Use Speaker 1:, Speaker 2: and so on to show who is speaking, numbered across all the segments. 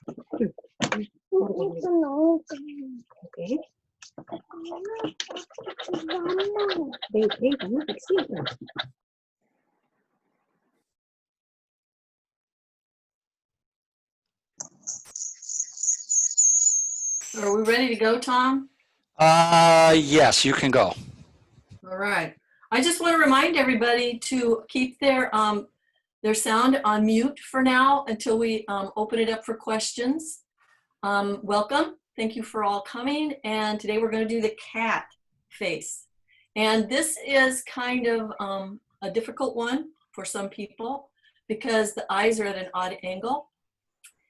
Speaker 1: Okay. Vamos a
Speaker 2: Are we ready to go, Tom?
Speaker 3: Yes, you can go.
Speaker 2: All right. I just want to remind everybody to keep their sound on mute for now until we open it up for questions. Welcome. Thank you for all coming. And today we're going to do the cat face. And this is kind of a difficult one for some people because the eyes are at an odd angle.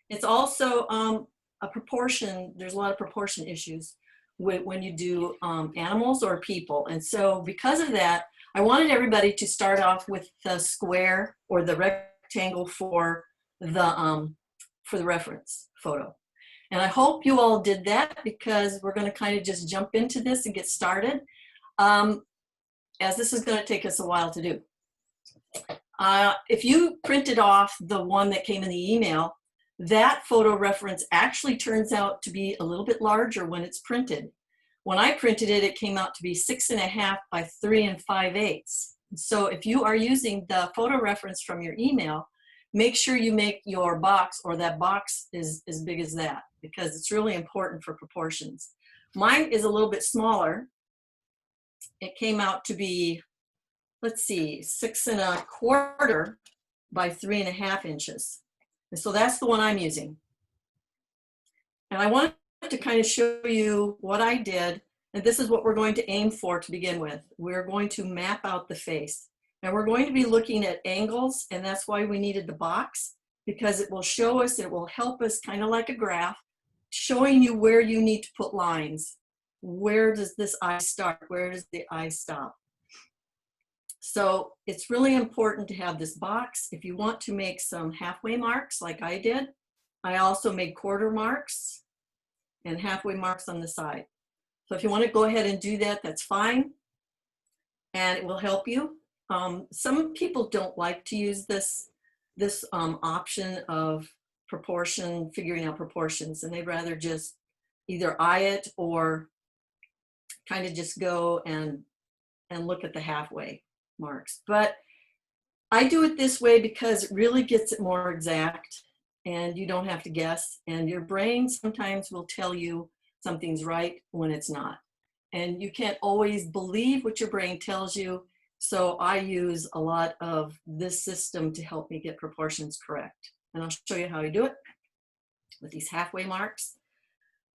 Speaker 2: It's also a proportion, there's a lot of proportion issues when you do animals or people. And so because of that, I wanted everybody to start off with the square or the rectangle for the reference photo. And I hope you all did that because we're going to kind of just jump into this and get started, as this is going to take us a while to do. If you printed off the one that came in the email, that photo reference actually turns out to be a little bit larger when it's printed. When I printed it, it came out to be 6.5 by 3 5/8. So if you are using the photo reference from your email, make sure you make your box or that box is as big as that because it's really important for proportions. Mine is a little bit smaller. It came out to be, let's see, 6.25 by 3.5 inches. And so that's the one I'm using. And I wanted to kind of show you what I did. And this is what we're going to aim for to begin with. We're going to map out the face. And we're going to be looking at angles. And that's why we needed the box, because it will show us, it will help us kind of like a graph, showing you where you need to put lines. Where does this eye start? Where does the eye stop? So it's really important to have this box. If you want to make some halfway marks like I did, I also made quarter marks and halfway marks on the side. So if you want to go ahead and do that, that's fine. And it will help you. Some people don't like to use this option of proportion, figuring out proportions, and they'd rather just either eye it or kind of just go and look at the halfway marks. But I do it this way because it really gets it more exact and you don't have to guess, and your brain sometimes will tell you something's right when it's not. And you can't always believe what your brain tells you, so I use a lot of this system to help me get proportions correct. And I'll show you how I do it with these halfway marks.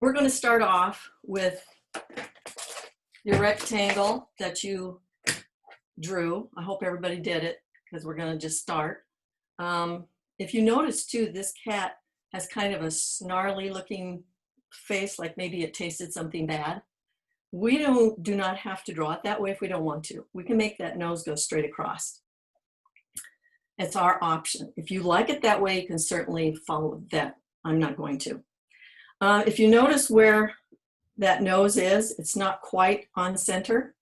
Speaker 2: We're going to start off with your rectangle that you drew. I hope everybody did it because we're going to just start. If you notice too, this cat has kind of a snarly looking face, like maybe it tasted something bad. We do not have to draw it that way if we don't want to. We can make that nose go straight across. It's our option. If you like it that way, you can certainly follow that. I'm not going to. If you notice where that nose is, it's not quite on center.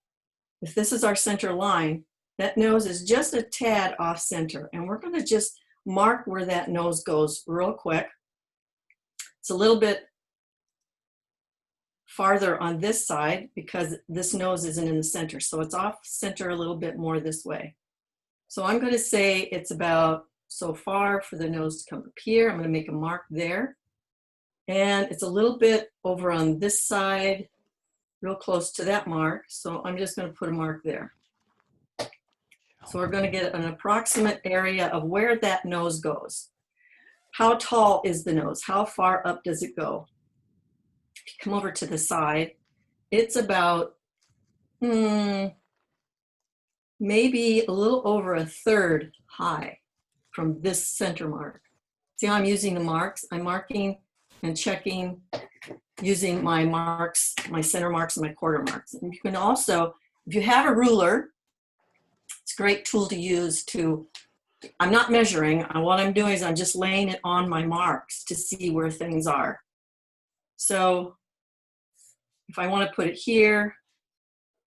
Speaker 2: If this is our center line, that nose is just a tad off center. And we're going to just mark where that nose goes real quick. It's a little bit farther on this side because this nose isn't in the center. So it's off center a little bit more this way. So I'm going to say it's about so far for the nose to come up here. I'm going to make a mark there. And it's a little bit over on this side, real close to that mark. So I'm just going to put a mark there. So we're going to get an approximate area of where that nose goes. How tall is the nose? How far up does it go? If you come over to the side, it's about maybe a little over 1/3 high from this center mark. See how I'm using the marks? I'm marking and checking using my marks, my center marks and my quarter marks. And you can also, if you have a ruler, it's a great tool to use to, I'm not measuring, what I'm doing is I'm just laying it on my marks to see where things are. So if I want to put it here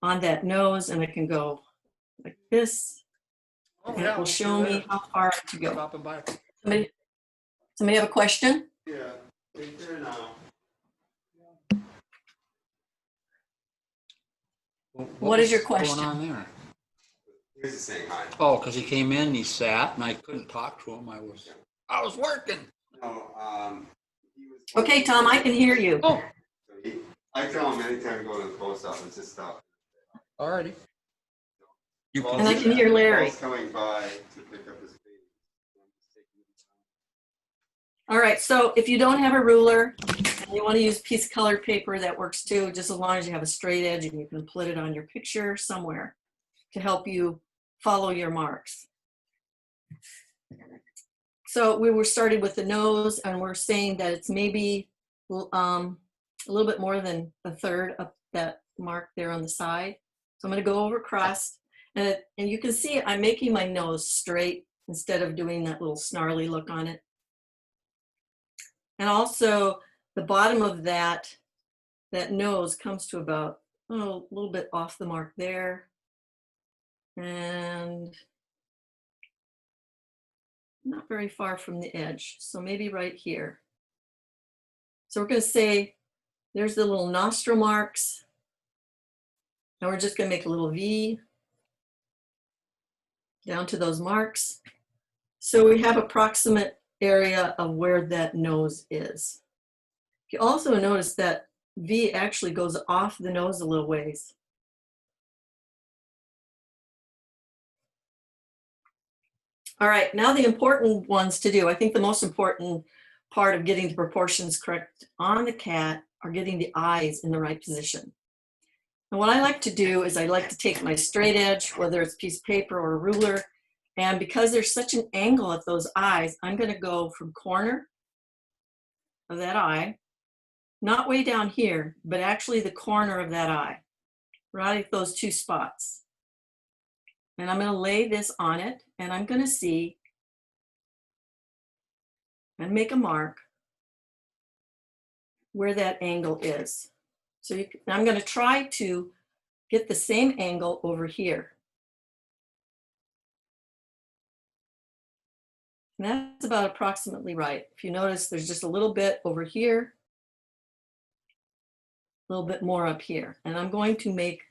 Speaker 2: on that nose, and I can go like this, and it will show me how far to go. Somebody have a question?
Speaker 4: Yeah,
Speaker 2: What is your
Speaker 3: What's
Speaker 2: question?
Speaker 3: going on there?
Speaker 1: He was just saying hi.
Speaker 3: Oh, because he came in, he sat, and I couldn't talk to him. I was working.
Speaker 1: No, he was.
Speaker 2: Okay, Tom, I can hear you.
Speaker 3: Oh,
Speaker 1: So I tell him anytime to go to the post office, just stop.
Speaker 3: alrighty. You
Speaker 2: And I can hear Larry.
Speaker 1: Paul's coming by to pick up his baby.
Speaker 2: All right, so if you don't have a ruler and you want to use piece of colored paper, that works too, just as long as you have a straight edge and you can put it on your picture somewhere to help you follow your marks. So we were started with the nose, and we're saying that it's maybe a little bit more than a third of that mark there on the side. So I'm going to go over across, and you can see I'm making my nose straight instead of doing that little snarly look on it. And also the bottom of that nose comes to about a little bit off the mark there. And not very far from the edge. So maybe right here. So we're going to say there's the little nostril marks. And we're just going to make a little V down to those marks. So we have approximate area of where that nose is. You also notice that V actually goes off the nose a little ways. All right, now the important ones to do. I think the most important part of getting the proportions correct on the cat are getting the eyes in the right position. And what I like to do is I like to take my straight edge, whether it's a piece of paper or a ruler, and because there's such an angle at those eyes, I'm going to go from corner of that eye, not way down here, but actually the corner of that eye, right at those two spots. And I'm going to lay this on it, and I'm going to see and make a mark where that angle is. So I'm going to try to get the same angle over here. And that's about approximately right. If you notice, there's just a little bit over here, a little bit more up here. And I'm going to make,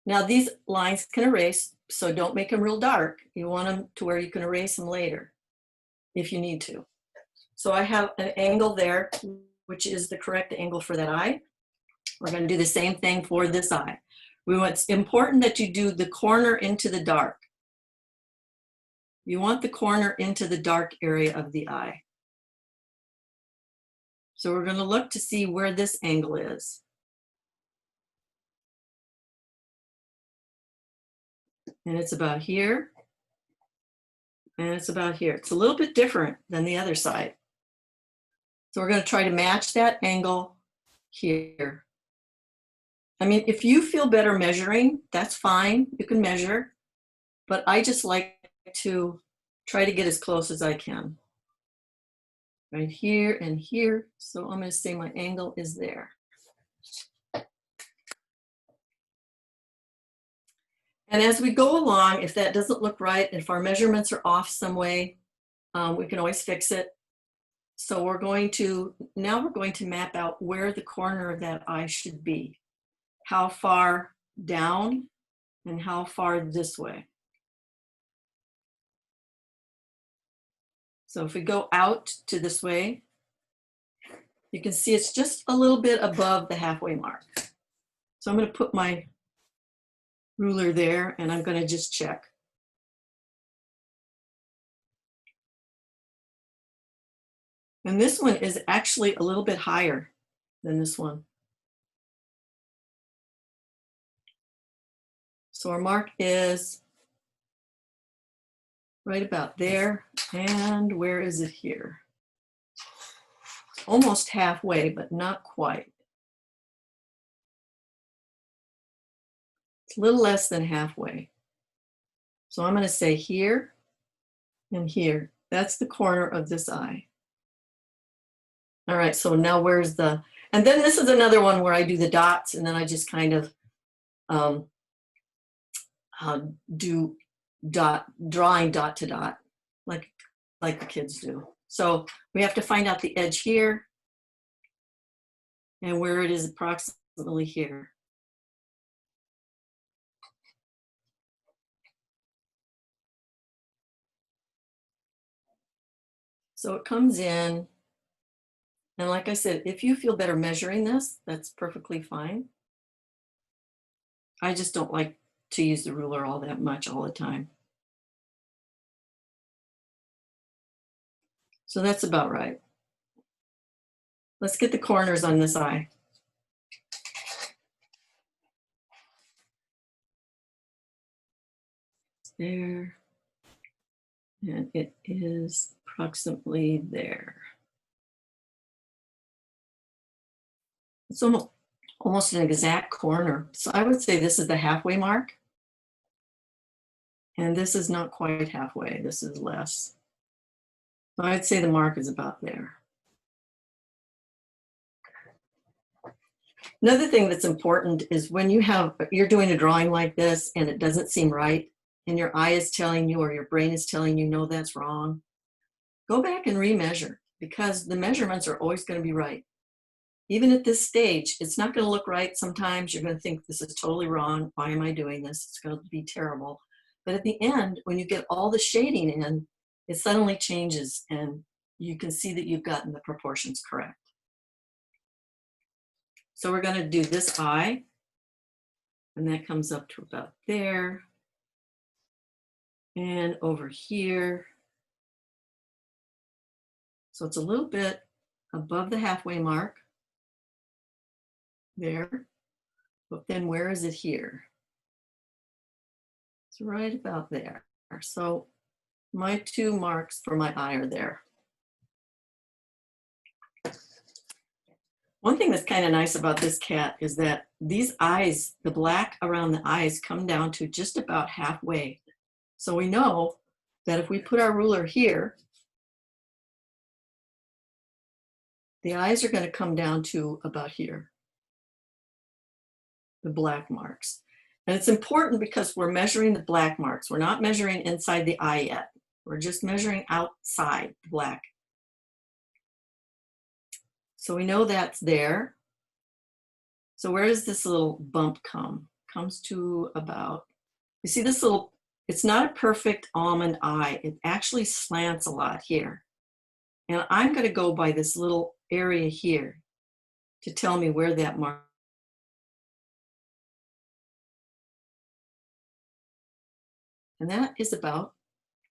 Speaker 2: now these lines can erase, so don't make them real dark. You want them to where you can erase them later if you need to. So I have an angle there, which is the correct angle for that eye. We're going to do the same thing for this eye. It's important that you do the corner into the dark. You want the corner into the dark area of the eye. So we're going to look to see where this angle is. And it's about here. And it's about here. It's a little bit different than the other side. So we're going to try to match that angle here. I mean, if you feel better measuring, that's fine. You can measure. But I just like to try to get as close as I can. Right here and here. So I'm going to say my angle is there. And as we go along, if that doesn't look right, if our measurements are off some way, we can always fix it. So now we're going to map out where the corner of that eye should be. How far down and how far this way. So if we go out to this way, you can see it's just a little bit above the halfway mark. So I'm going to put my ruler there and I'm going to just check. And this one is actually a little bit higher than this one. So our mark is right about there. And where is it here? Almost halfway, but not quite. It's a little less than halfway. So I'm going to say here and here. That's the corner of this eye. All right, so now where's the, and then this is another one where I do the dots and then I just kind of do drawing dot to dot, like the kids do. So we have to find out the edge here and where it is approximately here. So it comes in, and like I said, if you feel better measuring this, that's perfectly fine. I just don't like to use the ruler all that much all the time. So that's about right. Let's get the corners on this eye. There. And it is approximately there. It's almost an exact corner. So I would say this is the halfway mark. And this is not quite halfway. This is less. So I'd say the mark is about there. Another thing that's important is when you're doing a drawing like this and it doesn't seem right, and your eye is telling you or your brain is telling you, no, that's wrong, go back and remeasure, because the measurements are always going to be right. Even at this stage, it's not going to look right. Sometimes you're going to think this is totally wrong. Why am I doing this? It's going to be terrible. But at the end, when you get all the shading in, it suddenly changes and you can see that you've gotten the proportions correct. So we're going to do this eye, and that comes up to about there. And over here. So it's a little bit above the halfway mark there, but then where is it here? It's right about there. So my two marks for my eye are there. One thing that's kind of nice about this cat is that these eyes, the black around the eyes, come down to just about halfway. So we know that if we put our ruler here, the eyes are going to come down to about here, the black marks. And it's important because we're measuring the black marks. We're not measuring inside the eye yet. We're just measuring outside the black. So we know that's there. So where does this little bump come? Comes to about, you see this little, it's not a perfect almond eye. It actually slants a lot here. And I'm going to go by this little area here to tell me where that mark. And that is about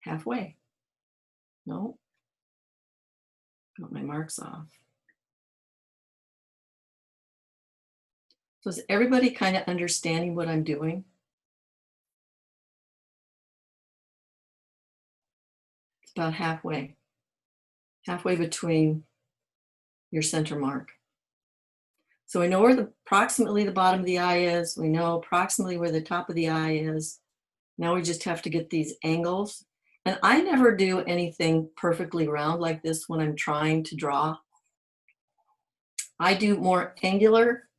Speaker 2: halfway. No, got my marks off. So is everybody kind of understanding what I'm doing? It's about halfway between your center mark. So we know where approximately the bottom of the eye is. We know approximately where the top of the eye is. Now we just have to get these angles. And I never do anything perfectly round like this when I'm trying to draw. I do more angular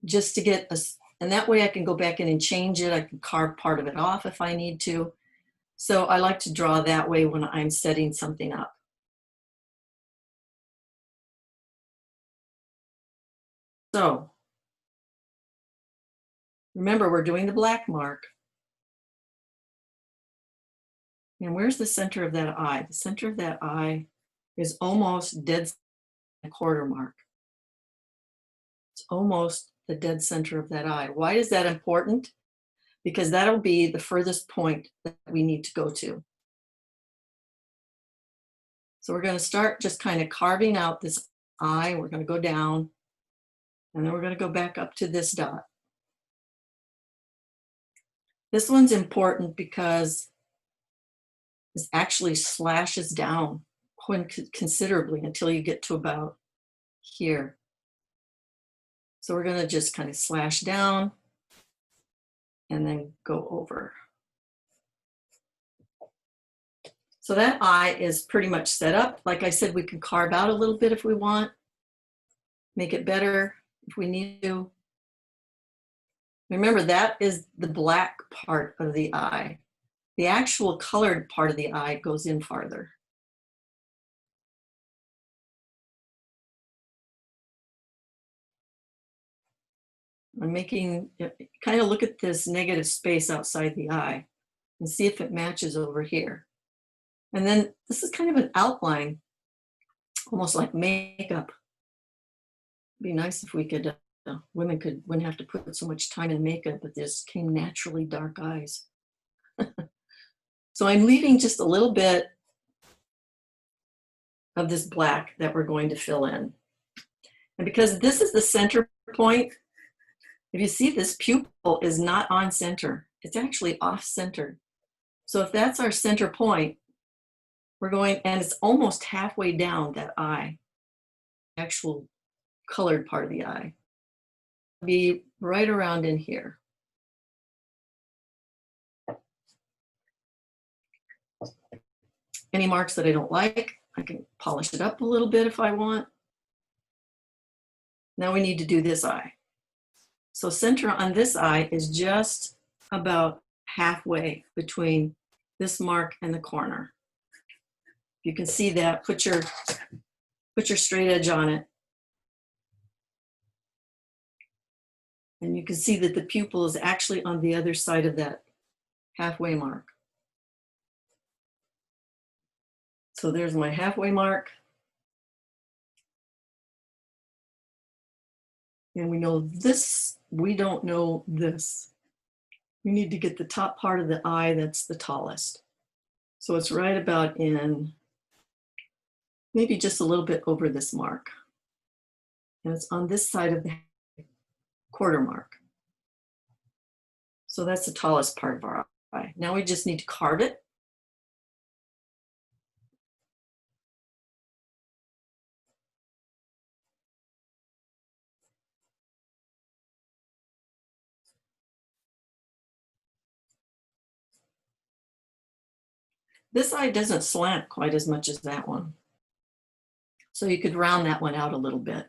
Speaker 2: just to get and that way I can go back in and change it. I can carve part of it off if I need to. So I like to draw that way when I'm setting something up. So remember, we're doing the black mark. And where's the center of that eye? The center of that eye is almost dead quarter mark. It's almost the dead center of that eye. Why is that important? Because that'll be the furthest point that we need to go to. So we're going to start just kind of carving out this eye. We're going to go down, and then we're going to go back up to this dot. This one's important because this actually slashes down considerably until you get to about here. So we're going to just kind of slash down and then go over. So that eye is pretty much set up. Like I said, we can carve out a little bit if we want, make it better if we need to. Remember, that is the black part of the eye. The actual colored part of the eye goes in farther. I'm making, kind of look at this negative space outside the eye and see if it matches over here. And then this is kind of an outline, almost like makeup. It'd be nice if we could, wouldn't have to put so much time in makeup, but this came naturally dark eyes. So I'm leaving just a little bit of this black that we're going to fill in. And because this is the center point, if you see, this pupil is not on center. It's actually off center. So if that's our center point, we're going, and it's almost halfway down that eye, actual colored part of the eye. Be right around in here. Any marks that I don't like, I can polish it up a little bit if I want. Now we need to do this eye. So center on this eye is just about halfway between this mark and the corner. You can see that, put your straight edge on it. And you can see that the pupil is actually on the other side of that halfway mark. So there's my halfway mark. And we know this, we don't know this. We need to get the top part of the eye that's the tallest. So it's right about in, maybe just a little bit over this mark. And it's on this side of the quarter mark. So that's the tallest part of our eye. Now we just need to carve it. This eye doesn't slant quite as much as that one. So you could round that one out a little bit.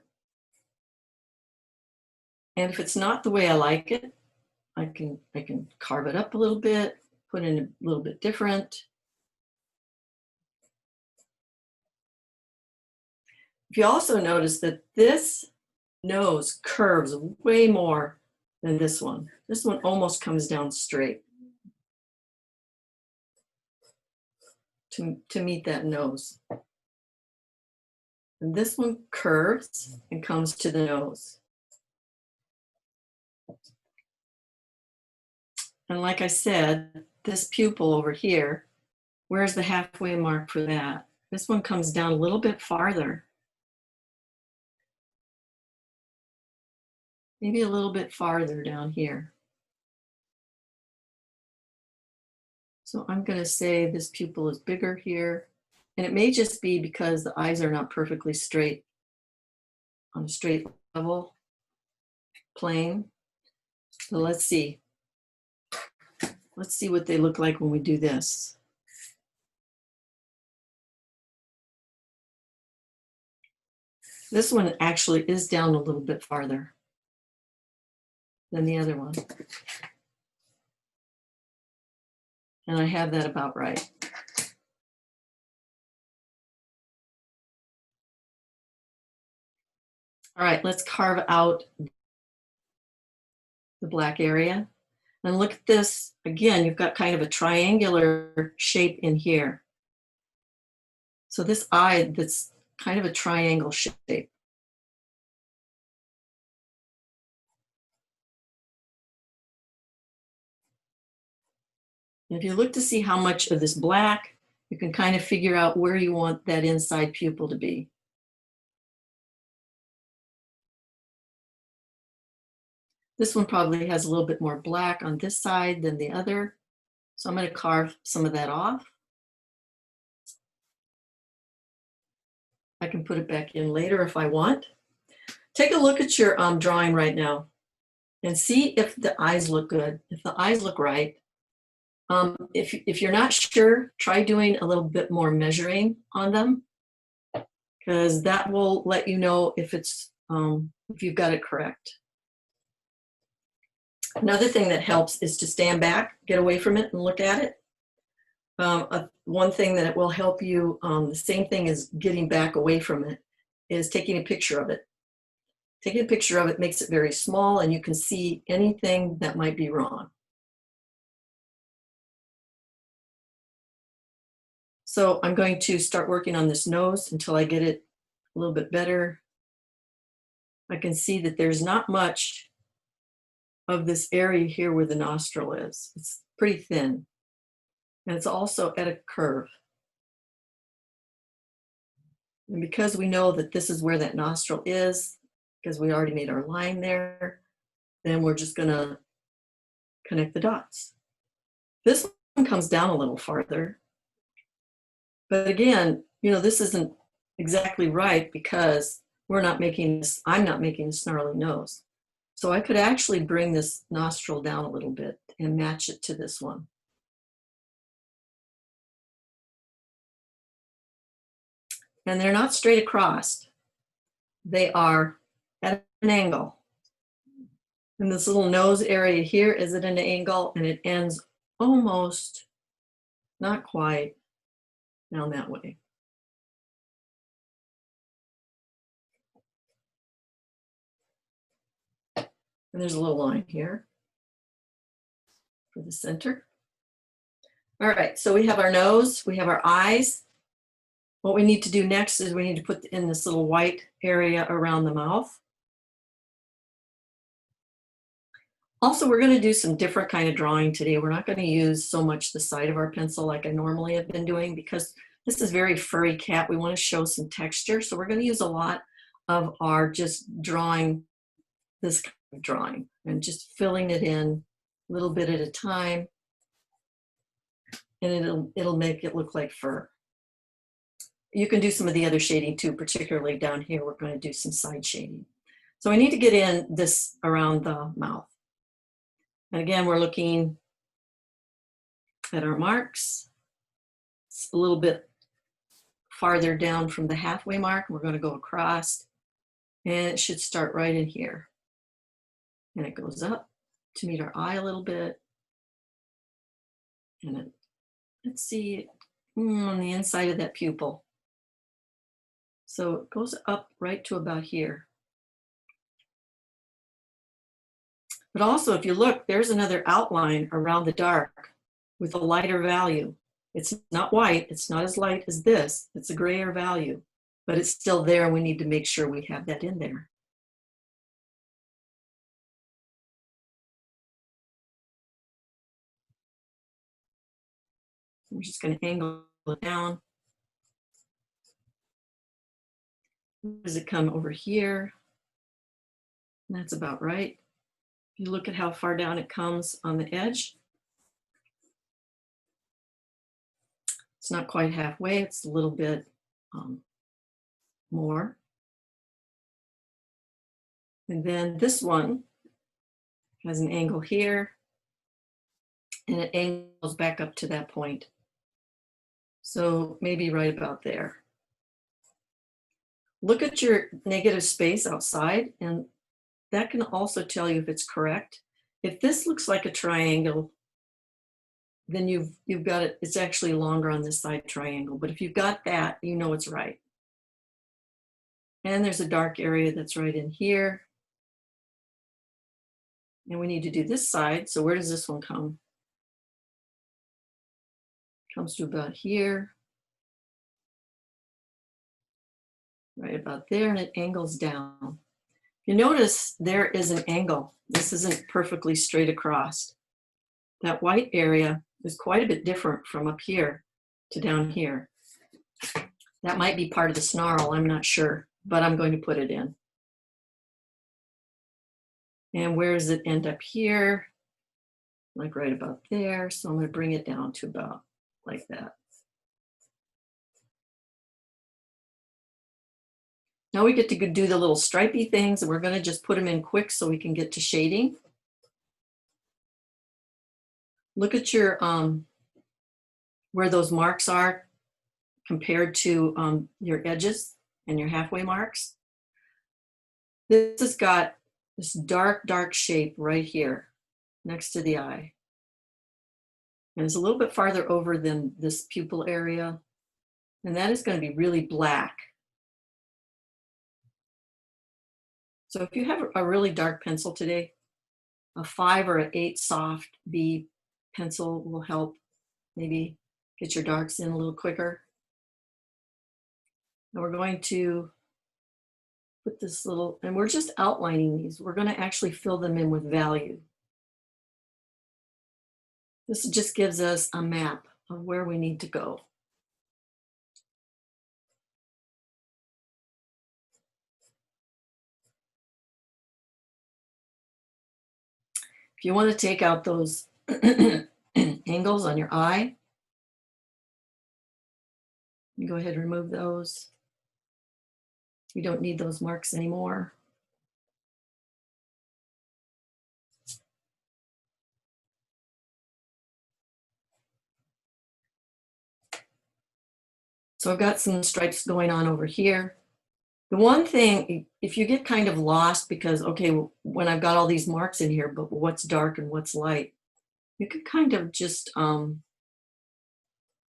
Speaker 2: And if it's not the way I like it, I can carve it up a little bit, put in a little bit different. If you also notice that this nose curves way more than this one. This one almost comes down straight to meet that nose. And this one curves and comes to the nose. And like I said, this pupil over here, where's the halfway mark for that? This one comes down a little bit farther. Maybe a little bit farther down here. So I'm going to say this pupil is bigger here. And it may just be because the eyes are not perfectly straight on a straight level plane. So let's see. Let's see what they look like when we do this. This one actually is down a little bit farther than the other one. And I have that about right. All right, let's carve out the black area. And look at this. Again, you've got kind of a triangular shape in here. So this eye, that's kind of a triangle shape. And if you look to see how much of this black, you can kind of figure out where you want that inside pupil to be. This one probably has a little bit more black on this side than the other. So I'm going to carve some of that off. I can put it back in later if I want. Take a look at your drawing right now and see if the eyes look good, if the eyes look right. If you're not sure, try doing a little bit more measuring on them, because that will let you know if it's if you've got it correct. Another thing that helps is to stand back, get away from it, and look at it. One thing that will help you, the same thing as getting back away from it, is taking a picture of it. Taking a picture of it makes it very small, and you can see anything that might be wrong. So I'm going to start working on this nose until I get it a little bit better. I can see that there's not much of this area here where the nostril is. It's pretty thin. And it's also at a curve. And because we know that this is where that nostril is, because we already made our line there, then we're just gonna connect the dots. This one comes down a little farther. But again, you know, this isn't exactly right because I'm not making a snarly nose. So I could actually bring this nostril down a little bit and match it to this one. And they're not straight across. They are at an angle. And this little nose area here is at an angle and it ends almost, not quite, down that way. And there's a little line here for the center. All right, so we have our nose, we have our eyes. What we need to do next is we need to put in this little white area around the mouth. Also, we're going to do some different kind of drawing today. We're not going to use so much the side of our pencil like I normally have been doing because this is very furry cat. We want to show some texture. So we're going to use a lot of our just drawing, this kind of drawing, and just filling it in a little bit at a time. And it'll make it look like fur. You can do some of the other shading too, particularly down here. We're going to do some side shading. So I need to get in this around the mouth. And again, we're looking at our marks. It's a little bit farther down from the halfway mark. We're going to go across and it should start right in here. And it goes up to meet our eye a little bit. And let's see, on the inside of that pupil. So it goes up right to about here. But also, if you look, there's another outline around the dark with a lighter value. It's not white, it's not as light as this, it's a grayer value, but it's still there and we need to make sure we have that in there. I'm just going to angle it down. Does it come over here? That's about right. If you look at how far down it comes on the edge, it's not quite halfway, it's a little bit more. And then this one has an angle here, and it angles back up to that point. So maybe right about there. Look at your negative space outside, and that can also tell you if it's correct. If this looks like a triangle, then you've got it, it's actually longer on this side triangle. But if you've got that, you know it's right. And there's a dark area that's right in here. And we need to do this side. So where does this one come? Comes to about here. Right about there, and it angles down. You notice there is an angle. This isn't perfectly straight across. That white area is quite a bit different from up here to down here. That might be part of the snarl, I'm not sure, but I'm going to put it in. And where does it end up here? Like right about there. So I'm going to bring it down to about like that. Now we get to do the little stripy things, and we're going to just put them in quick so we can get to shading. Look at your where those marks are compared to your edges and your halfway marks. This has got this dark, dark shape right here next to the eye. And it's a little bit farther over than this pupil area. And that is going to be really black. So if you have a really dark pencil today, a 5 or an 8 soft B pencil will help maybe Get your darks in a little quicker. And we're going to put this little, and we're just outlining these. We're going to actually fill them in with value. This just gives us a map of where we need to go. If you want to take out those angles on your eye, you go ahead and remove those. You don't need those marks anymore. So I've got some stripes going on over here. The one thing, if you get kind of lost because, okay, when I've got all these marks in here, but what's dark and what's light, you can kind of just go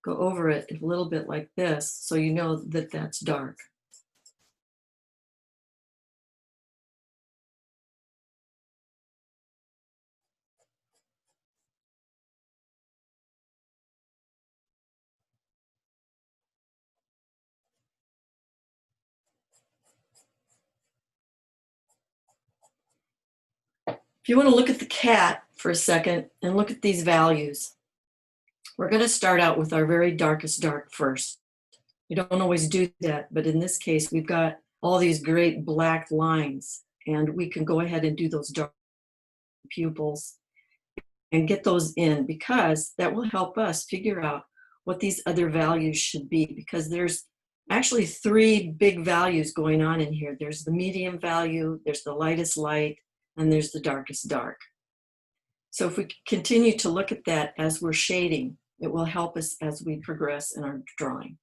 Speaker 2: over it a little bit like this so you know that that's dark. If you want to look at the cat for a second and look at these values, we're going to start out with our very darkest dark first. You don't always do that, but in this case, we've got all these great black lines, and we can go ahead and do those dark pupils and get those in, because that will help us figure out what these other values should be, because there's actually three big values going on in here. There's the medium value, there's the lightest light, and there's the darkest dark. So if we continue to look at that as we're shading, it will help us as we progress in our drawing.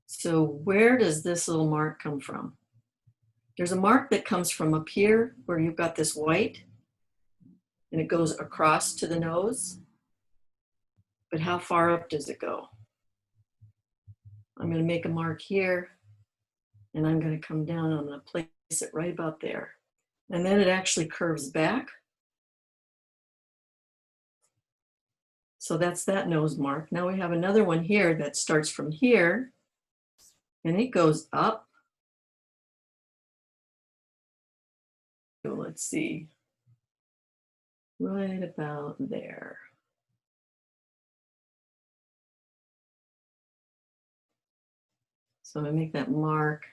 Speaker 2: So where does this little mark come from? There's a mark that comes from up here where you've got this white, and it goes across to the nose. But how far up does it go? I'm going to make a mark here, and I'm going to come down, and I'm going to place it right about there. And then it actually curves back. So that's that nose mark. Now we have another one here that starts from here, and it goes up. So let's see, right about there. So I'm going to make that mark.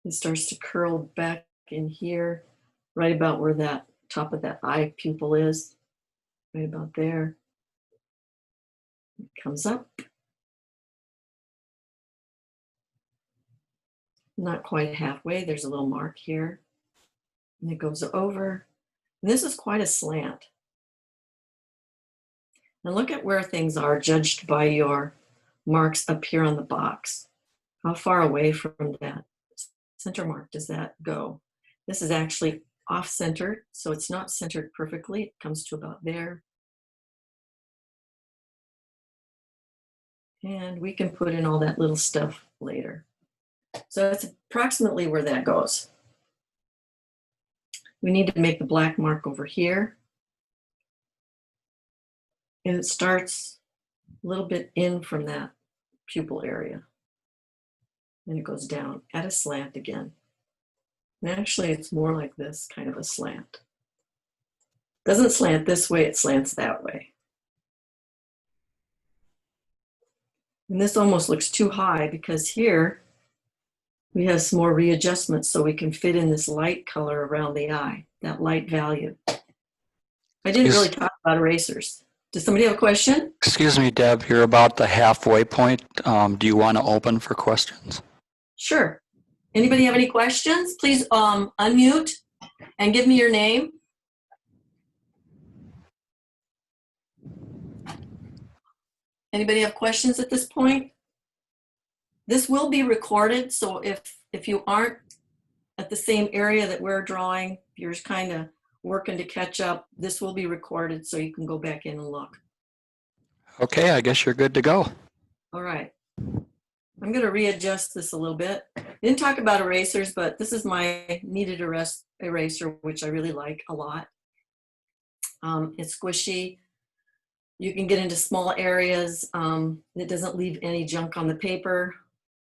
Speaker 2: It starts to curl back in here, right about where that top of that eye pupil is, right about there. It comes up. Not quite halfway, there's a little mark here. And it goes over. And this is quite a slant. And look at where things are judged by your marks up here on the box. How far away from that center mark does that go? This is actually off-centered, so it's not centered perfectly. It comes to about there. And we can put in all that little stuff later. So that's approximately where that goes. We need to make the black mark over here. And it starts a little bit in from that pupil area. And it goes down at a slant again. And actually, it's more like this, kind of a slant. Doesn't slant this way, it slants that way. And this almost looks too high because here we have some more readjustments so we can fit in this light color around the eye, that light value. I didn't really talk about erasers. Does somebody have a question?
Speaker 4: Excuse me, Deb, you're about the halfway point. Do you want to open for questions?
Speaker 2: Sure. Anybody have any questions? Please unmute and give me your name. Anybody have questions at this point? This will be recorded, so if you aren't at the same area that we're drawing, you're just kind of working to catch up, this will be recorded so you can go back in and look.
Speaker 4: Okay, I guess you're good to go.
Speaker 2: All right. I'm going to readjust this a little bit. I didn't talk about erasers, but this is my kneaded eraser, which I really like a lot. It's squishy. You can get into small areas. It doesn't leave any junk on the paper,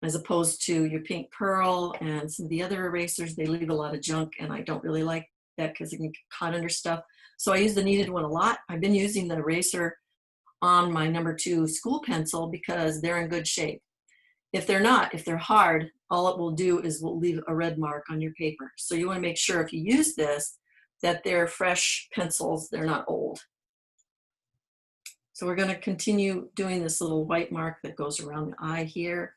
Speaker 2: as opposed to your pink pearl and some of the other erasers. They leave a lot of junk, and I don't really like that because it can get caught under stuff. So I use the kneaded one a lot. I've been using the eraser on my #2 school pencil because they're in good shape. If they're not, if they're hard, all it will do is will leave a red mark on your paper. So you want to make sure if you use this that they're fresh pencils, they're not old. So we're going to continue doing this little white mark that goes around the eye here.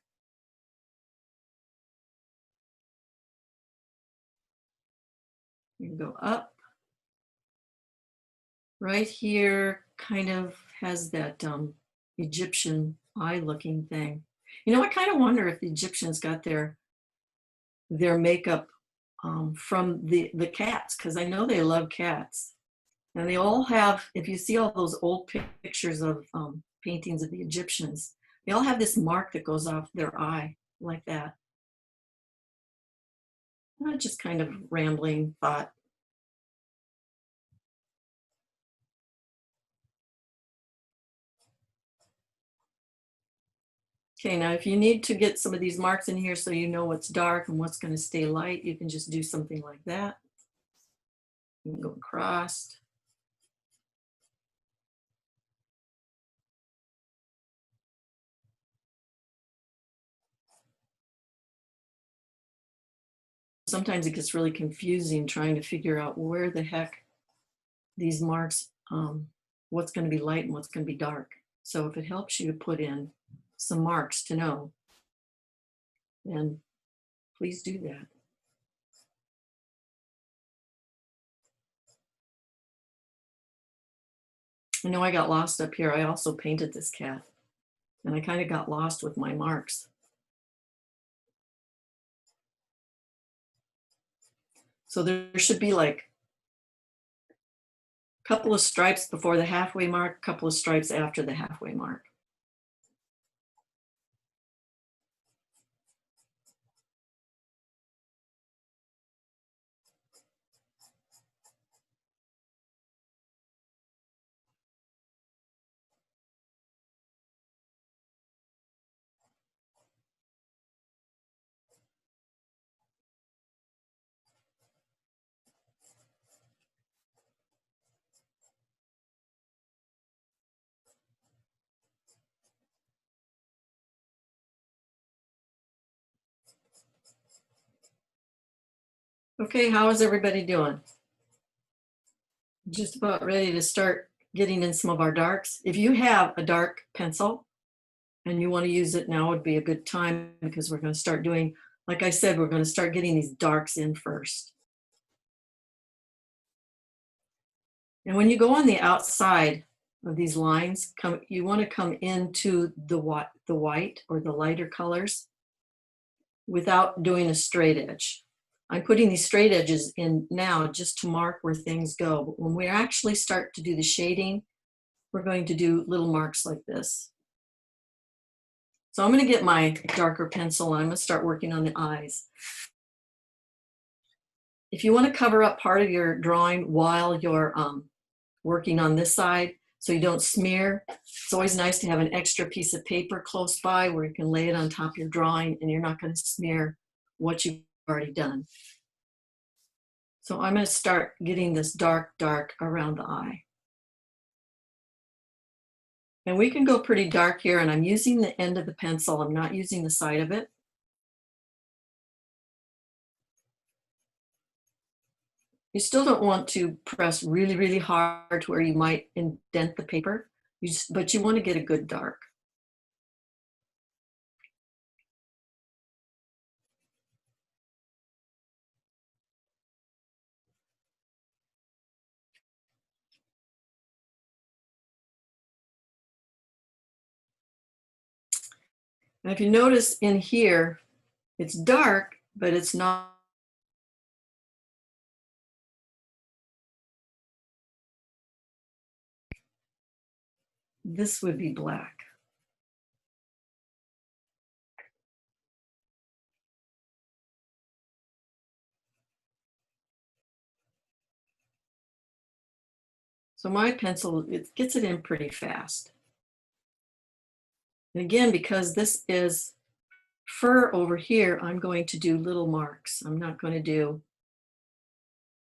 Speaker 2: You can go up. Right here kind of has that Egyptian eye looking thing. You know, I kind of wonder if the Egyptians got their makeup from the cats, because I know they love cats. And they all have, if you see all those old pictures of paintings of the Egyptians, they all have this mark that goes off their eye like that. Just kind of rambling thought. Okay, now if you need to get some of these marks in here so you know what's dark and what's going to stay light, you can just do something like that. You can go across. Sometimes it gets really confusing trying to figure out where the heck these marks, what's going to be light and what's going to be dark. So if it helps you to put in some marks to know, then please do that. I know I got lost up here. I also painted this cat, and I kind of got lost with my marks. So there should be like a couple of stripes before the halfway mark, a couple of stripes after the halfway mark. Okay, how is everybody doing? Just about ready to start getting in some of our darks. If you have a dark pencil and you want to use it, now would be a good time, because we're going to start doing, like I said, we're going to start getting these darks in first. And when you go on the outside of these lines, you want to come into the white or the lighter colors without doing a straight edge. I'm putting these straight edges in now just to mark where things go. But when we actually start to do the shading, we're going to do little marks like this. So I'm going to get my darker pencil and I'm going to start working on the eyes. If you want to cover up part of your drawing while you're working on this side so you don't smear, it's always nice to have an extra piece of paper close by where you can lay it on top of your drawing and you're not going to smear what you've already done. So I'm going to start getting this dark around the eye. And we can go pretty dark here, and I'm using the end of the pencil. I'm not using the side of it. You still don't want to press really, really hard to where you might indent the paper, but you want to get a good dark. And if you notice in here, it's dark, but it's not. This would be black. So my pencil, it gets it in pretty fast. And again, because this is fur over here, I'm going to do little marks. I'm not going to do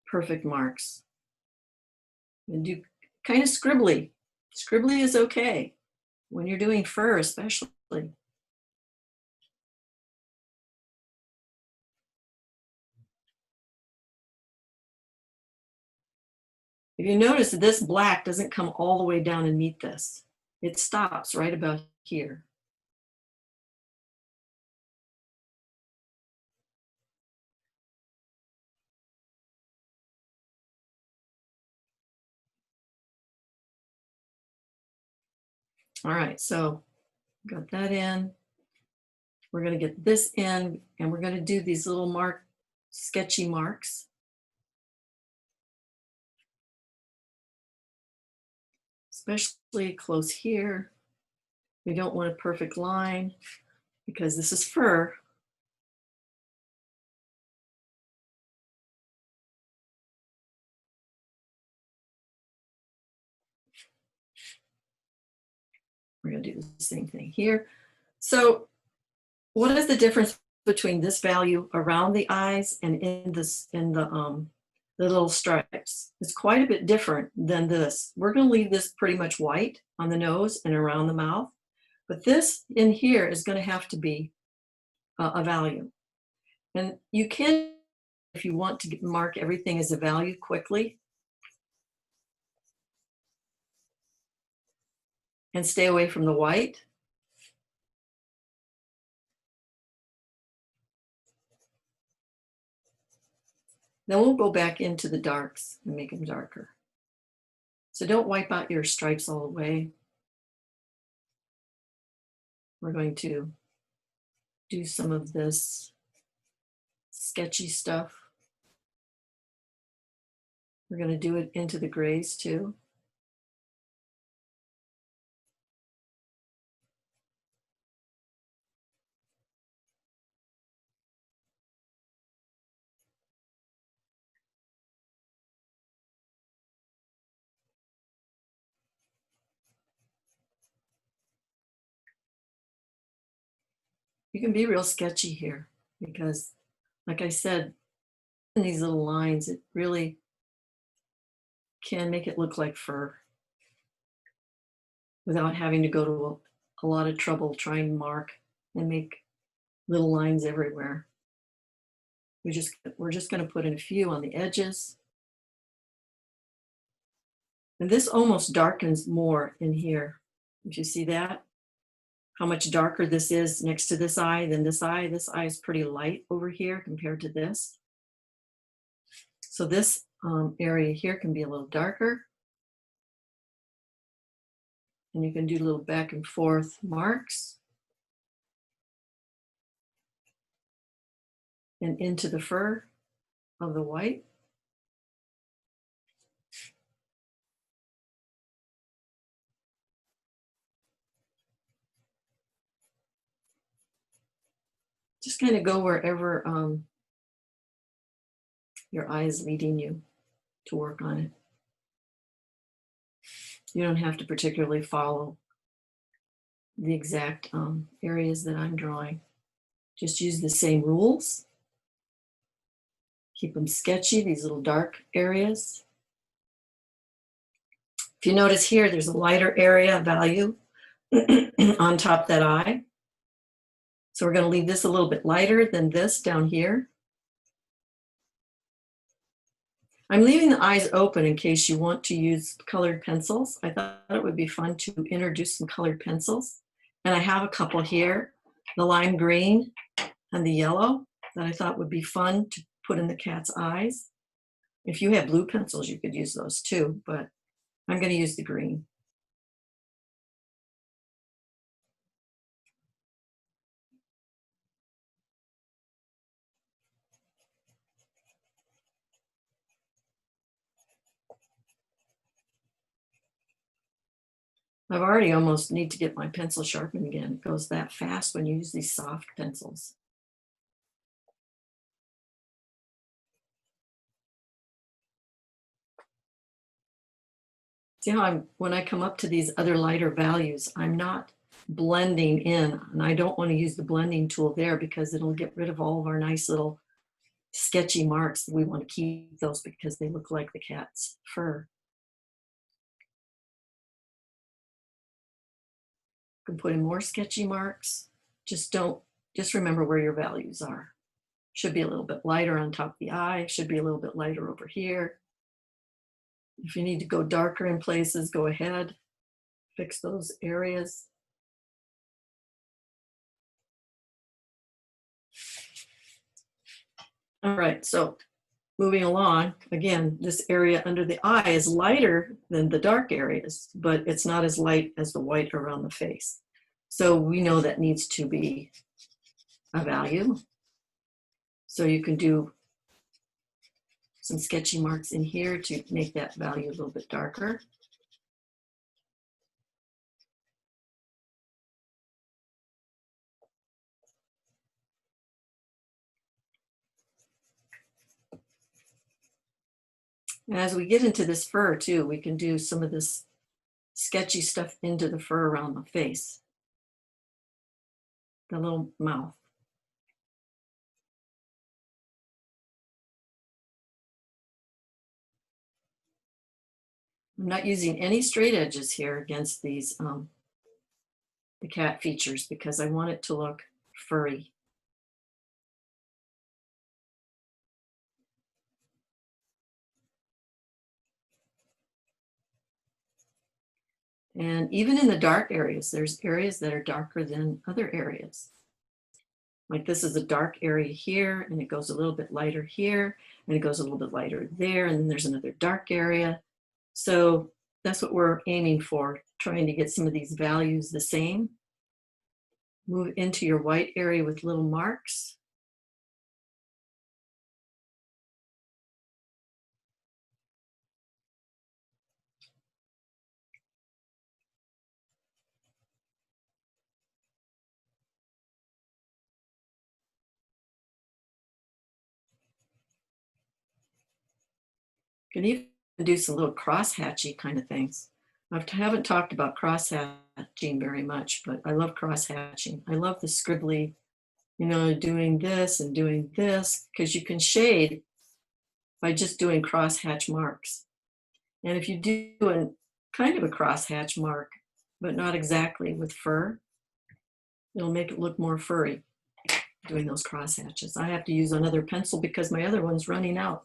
Speaker 2: perfect marks. And do kind of scribbly. Scribbly is okay when you're doing fur, especially. If you notice, this black doesn't come all the way down and meet this. It stops right about here. All right, so got that in. We're going to get this in, and we're going to do these little sketchy marks. Especially close here. We don't want a perfect line because this is fur. We're going to do the same thing here. So what is the difference between this value around the eyes and in the little stripes? It's quite a bit different than this. We're going to leave this pretty much white on the nose and around the mouth, but this in here is going to have to be a value. And you can, if you want to mark everything as a value quickly, and stay away from the white. Then we'll go back into the darks and make them darker. So don't wipe out your stripes all the way. We're going to do some of this sketchy stuff. We're going to do it into the grays too. You can be real sketchy here because, like I said, in these little lines, it really can make it look like fur without having to go to a lot of trouble trying to mark and make little lines everywhere. We're just going to put in a few on the edges. And this almost darkens more in here. If you see that, how much darker this is next to this eye than this eye. This eye is pretty light over here compared to this. So this area here can be a little darker. And you can do little back and forth marks. And into the fur of the white. Just kind of go wherever your eye is leading you to work on it. You don't have to particularly follow the exact areas that I'm drawing. Just use the same rules. Keep them sketchy, these little dark areas. If you notice here, there's a lighter area value on top of that eye. So we're going to leave this a little bit lighter than this down here. I'm leaving the eyes open in case you want to use colored pencils. I thought it would be fun to introduce some colored pencils. And I have a couple here, the lime green and the yellow, that I thought would be fun to put in the cat's eyes. If you have blue pencils, you could use those too, but I'm going to use the green. I've already almost need to get my pencil sharpened again. It goes that fast when you use these soft pencils. See how when I come up to these other lighter values, I'm not blending in, and I don't want to use the blending tool there because it'll get rid of all of our nice little sketchy marks. We want to keep those because they look like the cat's fur. You can put in more sketchy marks. Just remember where your values are. Should be a little bit lighter on top of the eye, should be a little bit lighter over here. If you need to go darker in places, go ahead, fix those areas. All right, so moving along, again, this area under the eye is lighter than the dark areas, but it's not as light as the white around the face. So we know that needs to be a value. So you can do some sketchy marks in here to make that value a little bit darker. And as we get into this fur too, we can do some of this sketchy stuff into the fur around the face, the little mouth. I'm not using any straight edges here against these, the cat features, because I want it to look furry. And even in the dark areas, there's areas that are darker than other areas. Like this is a dark area here, and it goes a little bit lighter here, and it goes a little bit lighter there, and then there's another dark area. So that's what we're aiming for, trying to get some of these values the same. Move into your white area with little marks. You can even do some little cross-hatchy kind of things. I haven't talked about cross-hatching very much, but I love cross-hatching. I love the scribbly, you know, doing this and doing this, because you can shade by just doing cross-hatch marks. And if you do kind of a cross-hatch mark, but not exactly with fur, it'll make it look more furry doing those cross-hatches. I have to use another pencil because my other one's running out.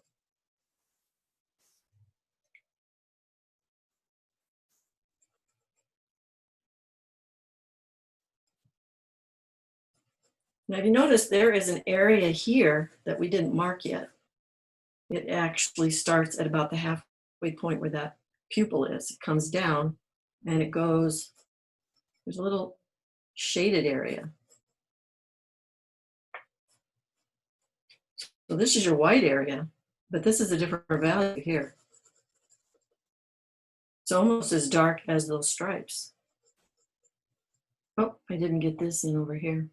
Speaker 2: Now, if you notice, there is an area here that we didn't mark yet. It actually starts at about the halfway point where that pupil is. It comes down and it goes, there's a little shaded area. So this is your white area, but this is a different value here. It's almost as dark as those stripes. Oh, I didn't get this in over here.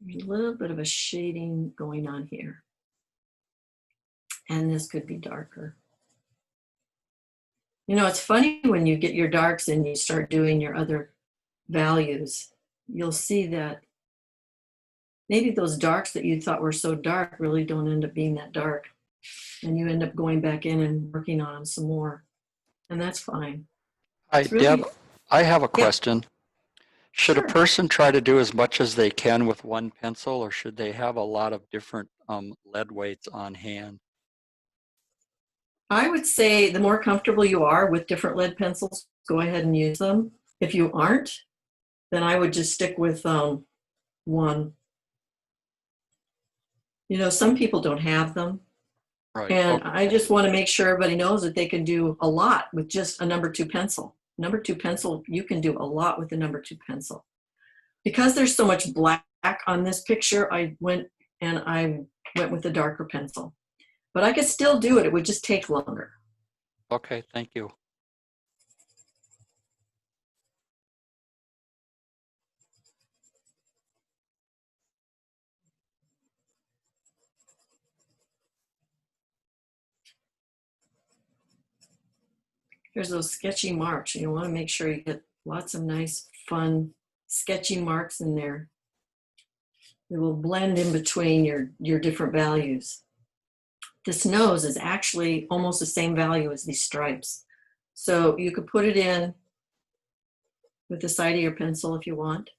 Speaker 2: There's a little bit of a shading going on here. And this could be darker. You know, it's funny when you get your darks and you start doing your other values, you'll see that maybe those darks that you thought were so dark really don't end up being that dark. And you end up going back in and working on them some more. And that's fine.
Speaker 4: Hi,
Speaker 2: It's really,
Speaker 4: Deb, I have a
Speaker 2: yeah,
Speaker 4: question. Should a
Speaker 2: sure.
Speaker 4: person try to do as much as they can with one pencil, or should they have a lot of different lead weights on hand?
Speaker 2: I would say the more comfortable you are with different lead pencils, go ahead and use them. If you aren't, then I would just stick with one. You know, some people don't have them.
Speaker 4: Right.
Speaker 2: And
Speaker 4: Okay.
Speaker 2: I just want to make sure everybody knows that they can do a lot with just a number 2 pencil. Number 2 pencil, you can do a lot with the number 2 pencil. Because there's so much black on this picture, I went with a darker pencil. But I could still do it. It would just take longer.
Speaker 4: Okay, thank you.
Speaker 2: Here's those sketchy marks. You want to make sure you get lots of nice, fun, sketchy marks in there. It will blend in between your different values. This nose is actually almost the same value as these stripes. So you could put it in with the side of your pencil if you want,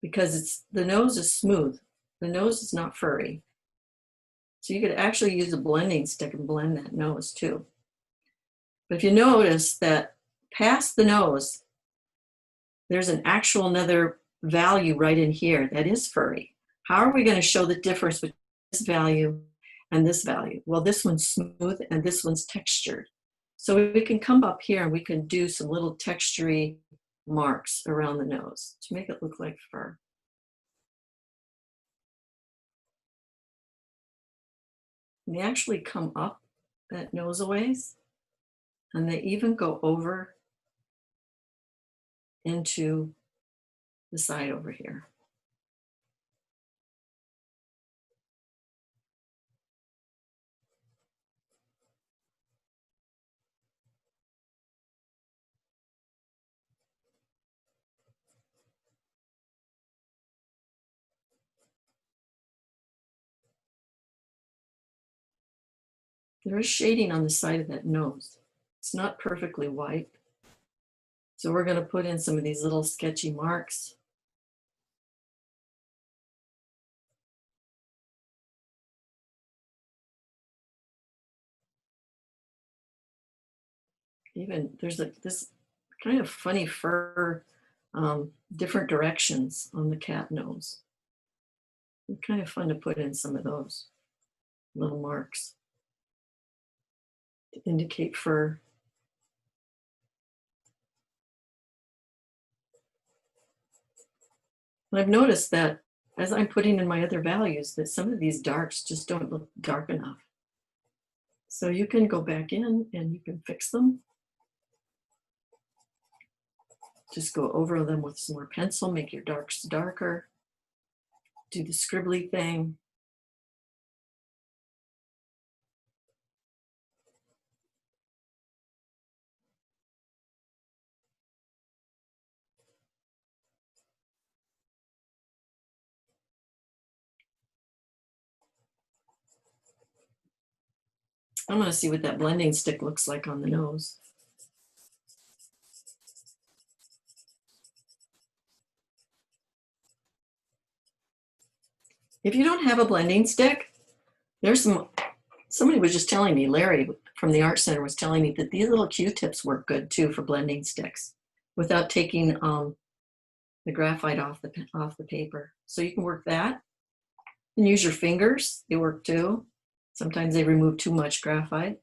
Speaker 2: because the nose is smooth. The nose is not furry. So you could actually use a blending stick and blend that nose too. But if you notice that past the nose, there's an actual another value right in here that is furry. How are we going to show the difference between this value and this value? Well, this one's smooth and this one's textured. So we can come up here and we can do some little textury marks around the nose to make it look like fur. And they actually come up that nose a ways, and they even go over into the side over here. There is shading on the side of that nose. It's not perfectly white. So we're going to put in some of these little sketchy marks. Even there's this kind of funny fur, different directions on the cat nose. It's kind of fun to put in some of those little marks to indicate fur. And I've noticed that as I'm putting in my other values, that some of these darks just don't look dark enough. So you can go back in and you can fix them. Just go over them with some more pencil, make your darks darker. Do the scribbly thing. I'm going to see what that blending stick looks like on the nose. If you don't have a blending stick, somebody was just telling me, Larry from the Art Center was telling me that these little Q-tips work good too for blending sticks without taking the graphite off the paper. So you can work that and use your fingers. They work too. Sometimes they remove too much graphite.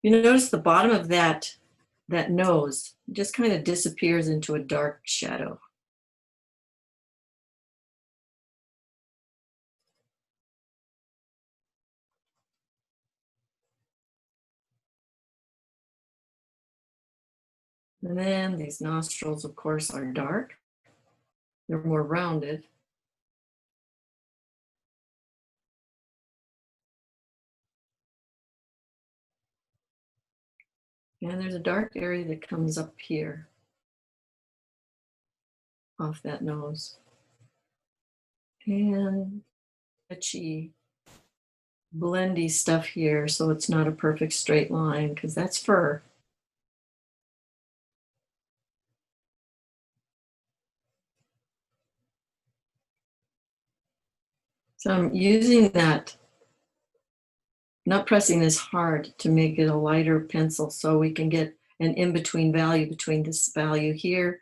Speaker 2: You notice the bottom of that nose just kind of disappears into a dark shadow. And then these nostrils, of course, are dark. They're more rounded. And there's a dark area that comes up here off that nose. And sketchy, blendy stuff here, so it's not a perfect straight line because that's fur. So I'm using that, not pressing this hard to make it a lighter pencil so we can get an in-between value between this value here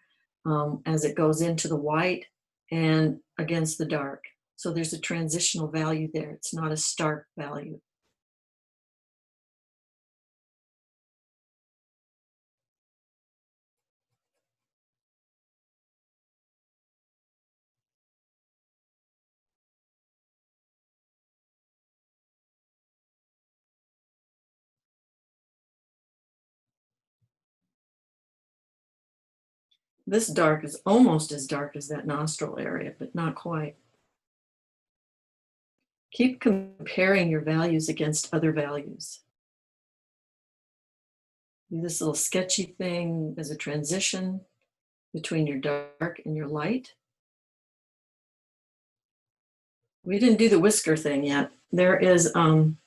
Speaker 2: as it goes into the white and against the dark. So there's a transitional value there. It's not a stark value. This dark is almost as dark as that nostril area, but not quite. keep comparing your values against other values. Do this little sketchy thing as a transition between your dark and your light. We didn't do the whisker thing yet. There is some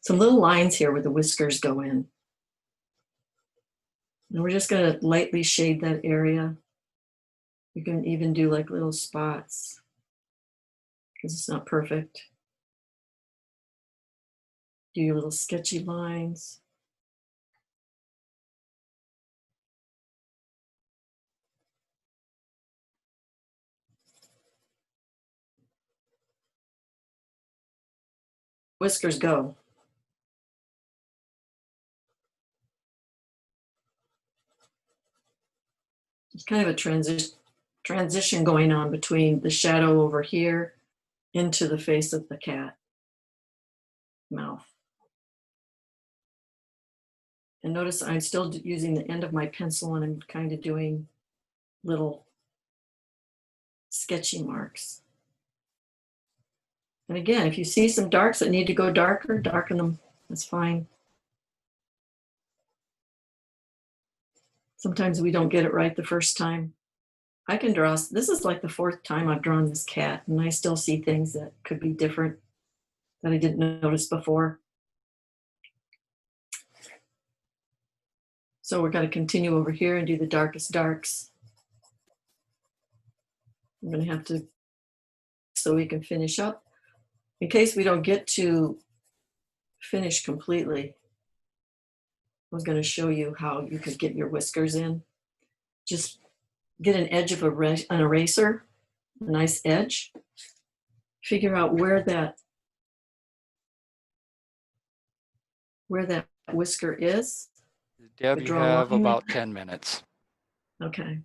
Speaker 2: little lines here where the whiskers go in. And we're just going to lightly shade that area. You can even do like little spots because it's not perfect. Do your little sketchy lines. Whiskers go. It's kind of a transition going on between the shadow over here into the face of the cat mouth. And notice I'm still using the end of my pencil and I'm kind of doing little sketchy marks. And again, if you see some darks that need to go darker, darken them. That's fine. Sometimes we don't get it right the first time. I can draw, this is like the 4th time I've drawn this cat, and I still see things that could be different that I didn't notice before. So we're going to continue over here and do the darkest darks. I'm going to have to, so we can finish up. In case we don't get to finish completely, I was going to show you how you could get your whiskers in. Just get an edge of an eraser, a nice edge. Figure out where that whisker is.
Speaker 4: Deb, you have about 10 minutes.
Speaker 2: Okay.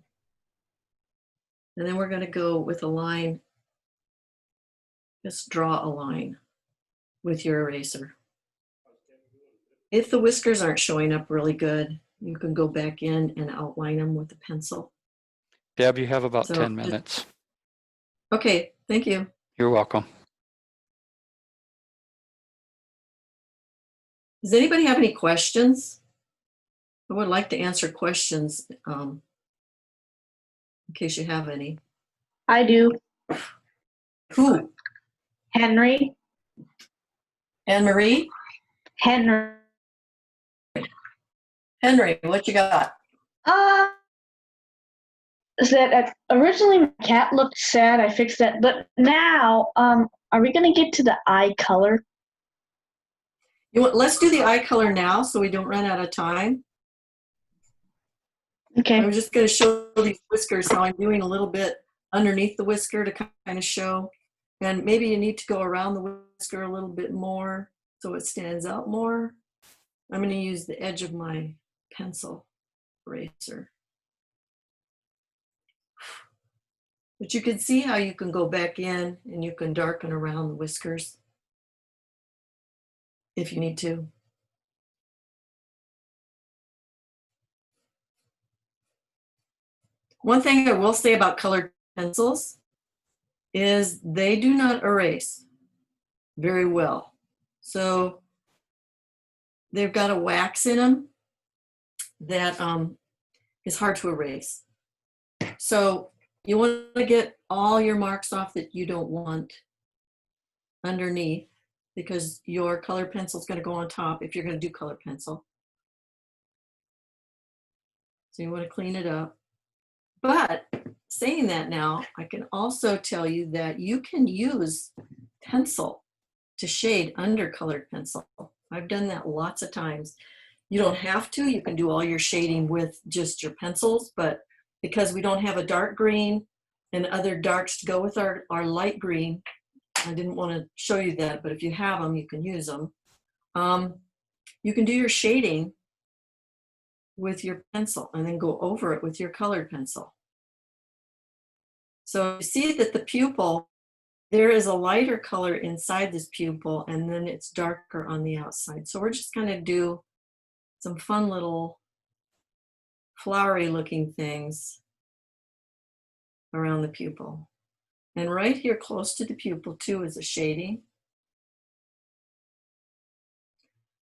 Speaker 2: And then we're going to go with a line. Just draw a line with your eraser. If the whiskers aren't showing up really good, you can go back in and outline them with a pencil.
Speaker 4: Deb, you have about 10 minutes.
Speaker 2: Okay, thank you.
Speaker 4: You're welcome.
Speaker 2: Does anybody have any questions? I would like to answer questions in case you have any.
Speaker 5: I do.
Speaker 2: Who?
Speaker 5: Henry.
Speaker 2: Anne-Marie?
Speaker 5: Henry.
Speaker 2: Henry, what you got?
Speaker 5: That originally my cat looked sad. I fixed that, but now, are we gonna get to the eye color?
Speaker 2: Let's do the eye color now so we don't run out of time.
Speaker 5: Okay.
Speaker 2: I'm just going to show these whiskers how I'm doing a little bit underneath the whisker to kind of show. And maybe you need to go around the whisker a little bit more so it stands out more. I'm going to use the edge of my pencil eraser. But you can see how you can go back in and you can darken around the whiskers if you need to. One thing I will say about colored pencils is they do not erase very well. So they've got a wax in them that is hard to erase. So you want to get all your marks off that you don't want underneath, because your colored pencil is going to go on top if you're going to do colored pencil. So you want to clean it up. But saying that now, I can also tell you that you can use pencil to shade under colored pencil. I've done that lots of times. You don't have to. You can do all your shading with just your pencils, but because we don't have a dark green and other darks to go with our light green, I didn't want to show you that, but if you have them, you can use them. You can do your shading with your pencil and then go over it with your colored pencil. So you see that the pupil, there is a lighter color inside this pupil and then it's darker on the outside. So we're just going to do some fun little flowery looking things around the pupil. And right here close to the pupil too is a shading.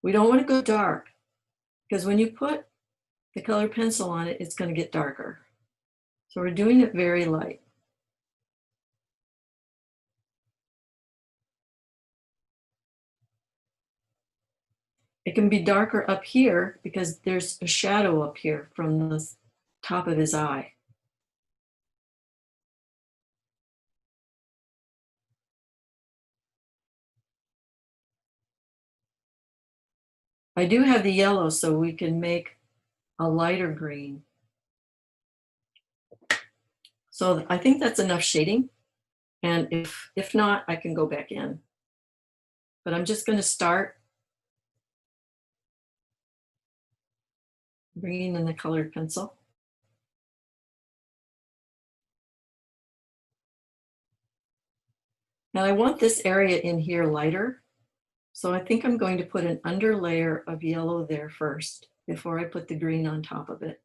Speaker 2: We don't want to go dark because when you put the colored pencil on it, it's going to get darker. So we're doing it very light. It can be darker up here because there's a shadow up here from the top of his eye. I do have the yellow so we can make a lighter green. So I think that's enough shading. And if not, I can go back in. But I'm just going to start bringing in the colored pencil. Now I want this area in here lighter. So I think I'm going to put an under layer of yellow there first before I put the green on top of it.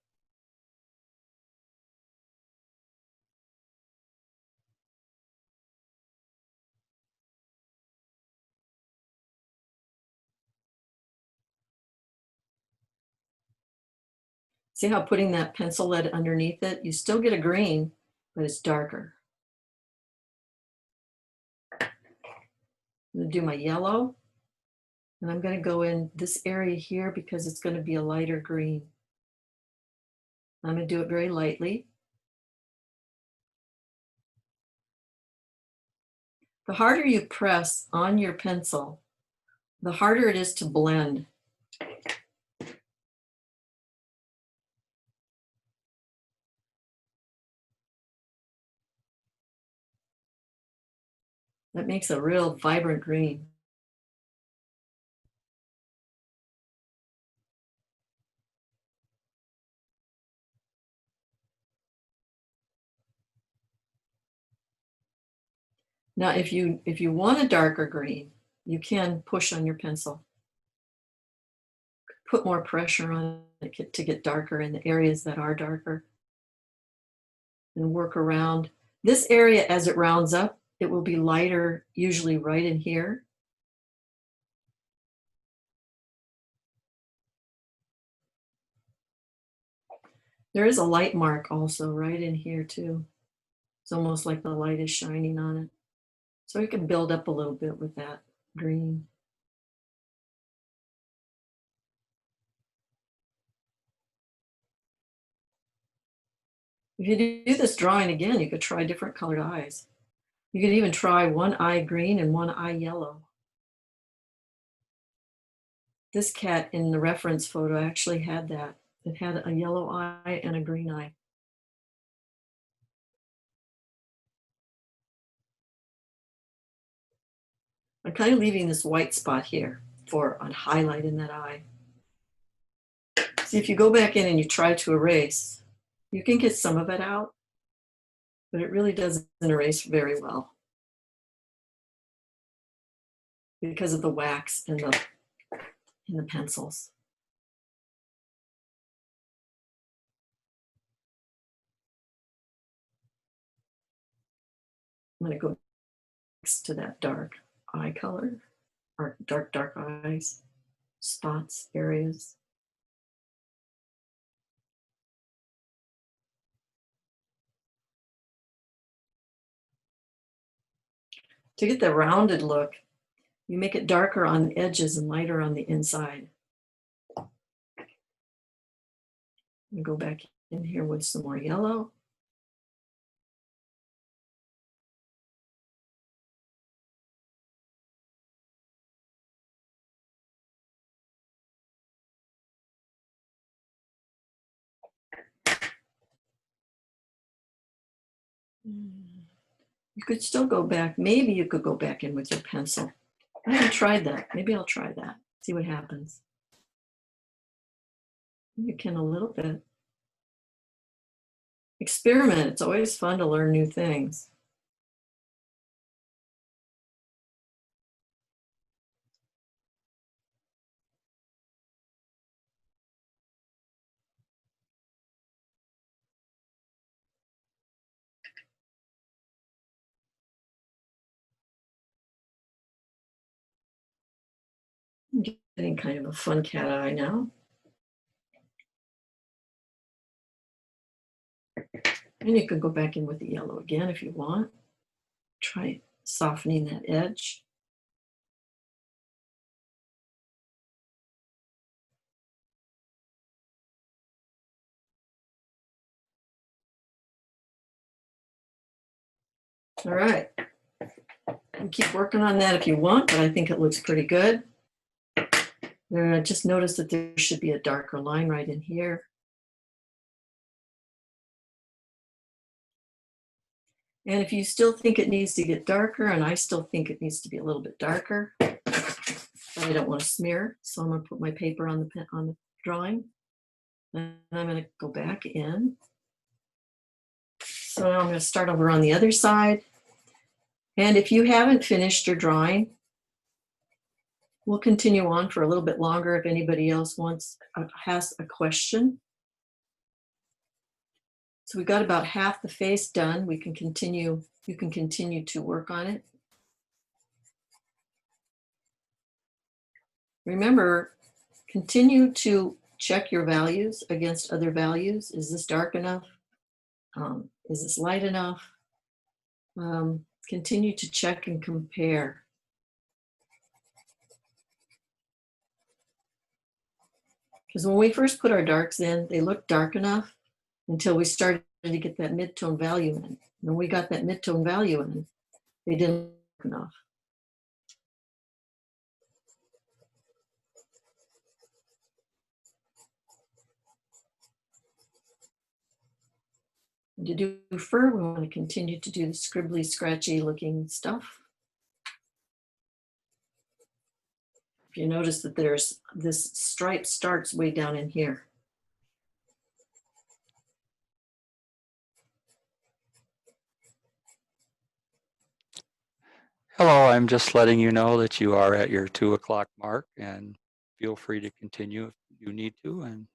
Speaker 2: See how putting that pencil lead underneath it, you still get a green, but it's darker. I'm going to do my yellow, and I'm going to go in this area here because it's going to be a lighter green. I'm going to do it very lightly. The harder you press on your pencil, the harder it is to blend. That makes a real vibrant green. Now, if you want a darker green, you can push on your pencil. Put more pressure on it to get darker in the areas that are darker. And work around. This area, as it rounds up, it will be lighter, usually right in here. There is a light mark also right in here too. It's almost like the light is shining on it. So you can build up a little bit with that green. If you do this drawing again, you could try different colored eyes. You could even try one eye green and one eye yellow. This cat in the reference photo actually had that. It had a yellow eye and a green eye. I'm kind of leaving this white spot here for a highlight in that eye. See, if you go back in and you try to erase, you can get some of it out, but it really doesn't erase very well because of the wax in the pencils. I'm going to go next to that dark eye color, or dark eyes, spots, areas. To get the rounded look, you make it darker on the edges and lighter on the inside. And go back in here with some more yellow. You could still go back. Maybe you could go back in with your pencil. I haven't tried that. Maybe I'll try that. See what happens. You can a little bit. Experiment. It's always fun to learn new things. Get getting kind of a fun cat eye now. And you can go back in with the yellow again if you want. Try softening that edge. All right. And keep working on that if you want, but I think it looks pretty good. Just notice that there should be a darker line right in here. And if you still think it needs to get darker, and I still think it needs to be a little bit darker, but I don't want to smear, so I'm going to put my paper on the drawing, and I'm going to go back in. So now I'm going to start over on the other side. And if you haven't finished your drawing, we'll continue on for a little bit longer if anybody else has a question. So we got about half the face done. We can continue, you can continue to work on it. Remember, continue to check your values against other values. Is this dark enough? Is this light enough? Continue to check and compare. Because when we first put our darks in, they looked dark enough until we started to get that mid-tone value in. When we got that mid-tone value in, they didn't look enough. And to do fur, we want to continue to do the scribbly, scratchy looking stuff. If you notice that there's this stripe starts way down in here.
Speaker 4: Hello, I'm just letting you know that you are at your 2 o'clock mark, and feel free to continue if you need to. And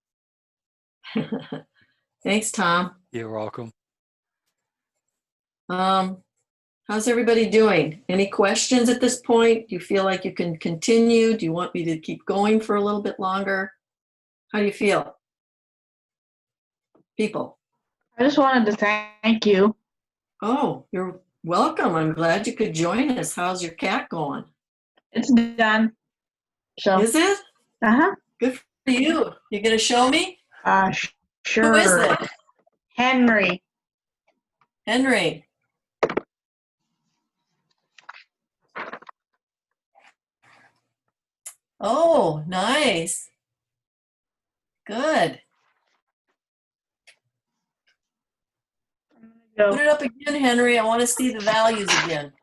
Speaker 2: Thanks, Tom.
Speaker 4: you're welcome.
Speaker 2: How's everybody doing? Any questions at this point? Do you feel like you can continue? Do you want me to keep going for a little bit longer? How do you feel? People.
Speaker 5: I just wanted to thank you.
Speaker 2: Oh, you're welcome. I'm glad you could join us. How's your cat going?
Speaker 5: It's done. So.
Speaker 2: Is it? Good for you. You gonna show me?
Speaker 5: Sure.
Speaker 2: Who is it?
Speaker 5: Henry.
Speaker 2: Henry. Oh, nice. Good.
Speaker 5: Go.
Speaker 2: Put it up again, Henry. I want to see the values again.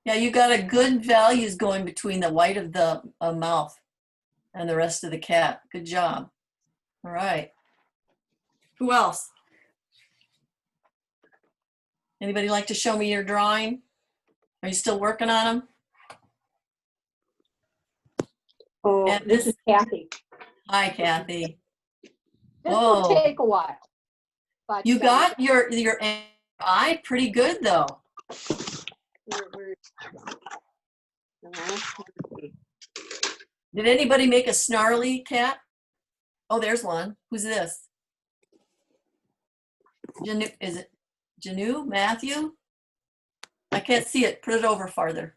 Speaker 2: Yeah, you got a good values going between the white of the mouth and the rest of the cat. Good job. All right. Who else? Anybody like to show me your drawing? Are you still working on them?
Speaker 6: Oh,
Speaker 2: And
Speaker 6: this is Kathy.
Speaker 2: Hi, Kathy.
Speaker 6: This
Speaker 2: Whoa.
Speaker 6: will take a while. But,
Speaker 2: You got your eye pretty good though. Did anybody make a snarly cat? Oh, there's one. Who's this? Janu, is it Janu? Matthew? I can't see it. Put it over farther.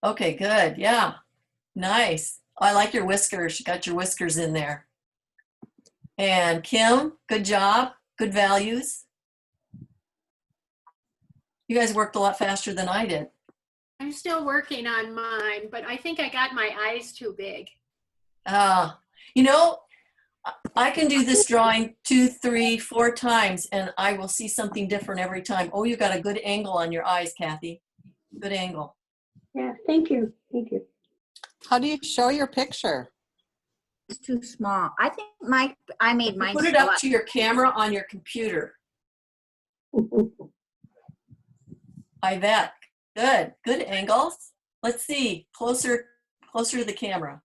Speaker 2: Okay, good. Yeah. Nice. I like your whiskers. You got your whiskers in there. And Kim, good job. Good values. You guys worked a lot faster than I did.
Speaker 7: I'm still working on mine, but I think I got my eyes too big.
Speaker 2: You know, I can do this drawing 2, 3, 4 times and I will see something different every time. Oh, you got a good angle on your eyes, Kathy. Good angle.
Speaker 6: Yeah, thank you. Thank you.
Speaker 8: How do you show your picture?
Speaker 9: It's too small. I think I made mine.
Speaker 2: Put it up to your camera on your computer. I bet. Good. Good angles. Let's see. Closer to the camera.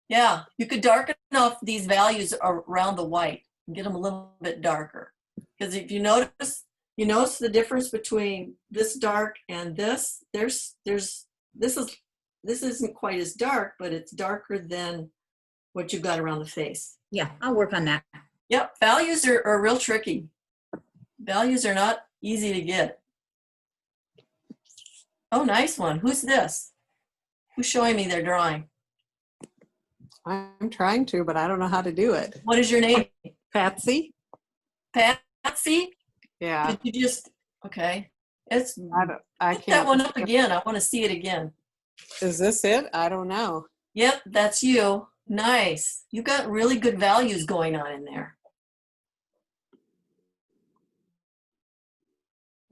Speaker 2: Yeah, you could darken off these values around the white and get them a little bit darker. Because if you notice, You notice the difference between this dark and this? This isn't quite as dark, but it's darker than what you've got around the face.
Speaker 9: Yeah, I'll work on that.
Speaker 2: Yep, values are real tricky. Values are not easy to get. Oh, nice one. Who's this? Who's showing me their drawing?
Speaker 8: I'm trying to, but I don't know how to do it.
Speaker 2: What is your name?
Speaker 8: Patsy?
Speaker 2: Patsy?
Speaker 8: Yeah.
Speaker 2: Did you just, okay. It's,
Speaker 8: I
Speaker 2: put
Speaker 8: can't.
Speaker 2: that one up again. I want to see it again.
Speaker 8: Is this it? I don't know.
Speaker 2: Yep, that's you. Nice. You got really good values going on in there.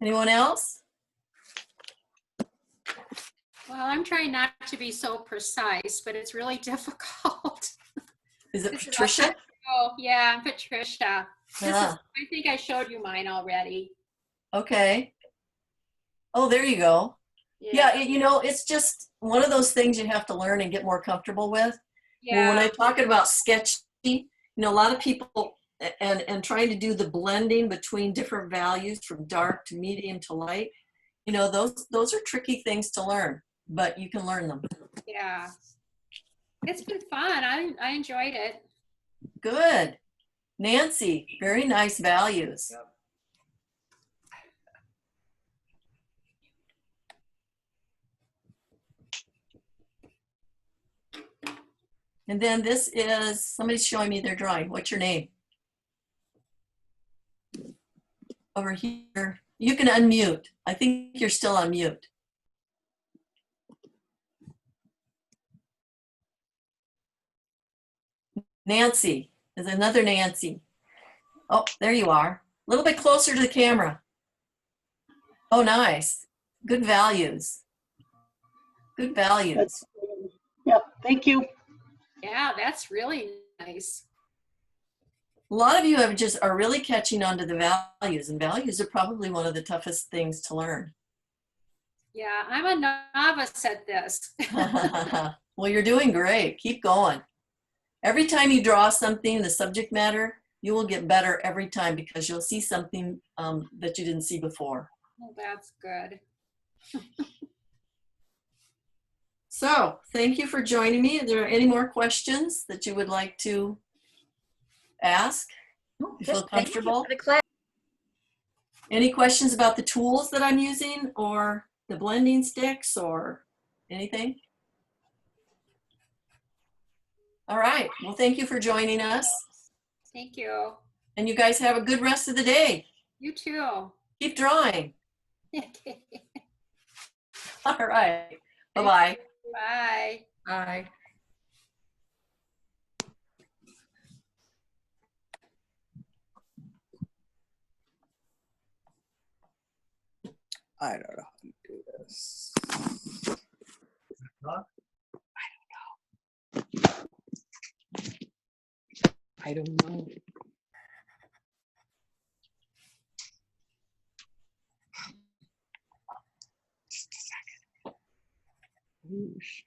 Speaker 2: Anyone else?
Speaker 7: Well, I'm trying not to be so precise, but it's really difficult.
Speaker 2: Is it
Speaker 7: This is
Speaker 2: Patricia?
Speaker 7: Oh, yeah, I'm Patricia.
Speaker 2: Ah,
Speaker 7: I think I showed you mine already.
Speaker 2: okay. Oh, there you go. Yeah, you know, it's just one of those things you have to learn and get more comfortable with. Well, when
Speaker 7: Yeah.
Speaker 2: I'm talking about sketchy, you know, a lot of people and trying to do the blending between different values from dark to medium to light, you know, those are tricky things to learn, but you can learn them.
Speaker 7: Yeah. It's been fun. I enjoyed it.
Speaker 2: Good. Nancy, very nice values. And then this is, somebody's showing me their drawing. What's your name? Over here. You can unmute. I think you're still on mute. Nancy. There's another Nancy. Oh, there you are. A little bit closer to the camera. Oh, nice. Good values. Good values.
Speaker 6: Yep, thank you.
Speaker 7: Yeah, that's really nice.
Speaker 2: A lot of you are really catching on to the values, and values are probably one of the toughest things to learn.
Speaker 7: Yeah, I'm a novice at this.
Speaker 2: Well, you're doing great. Keep going. Every time you draw something, the subject matter, you will get better every time because you'll see something that you didn't see before.
Speaker 7: Oh, that's good.
Speaker 2: So, thank you for joining me. Are there any more questions that you would like to ask? You feel
Speaker 9: Just thank you
Speaker 2: comfortable?
Speaker 9: for the class.
Speaker 2: Any questions about the tools that I'm using or the blending sticks or anything? All right. Well, thank you for joining us.
Speaker 7: Thank you.
Speaker 2: And you guys have a good rest of the day.
Speaker 7: You too.
Speaker 2: Keep drawing.
Speaker 7: Okay.
Speaker 2: All right. Bye-bye.
Speaker 7: Bye.
Speaker 9: Bye.
Speaker 8: I don't know how to do this. I don't know. Just a second. Oosh.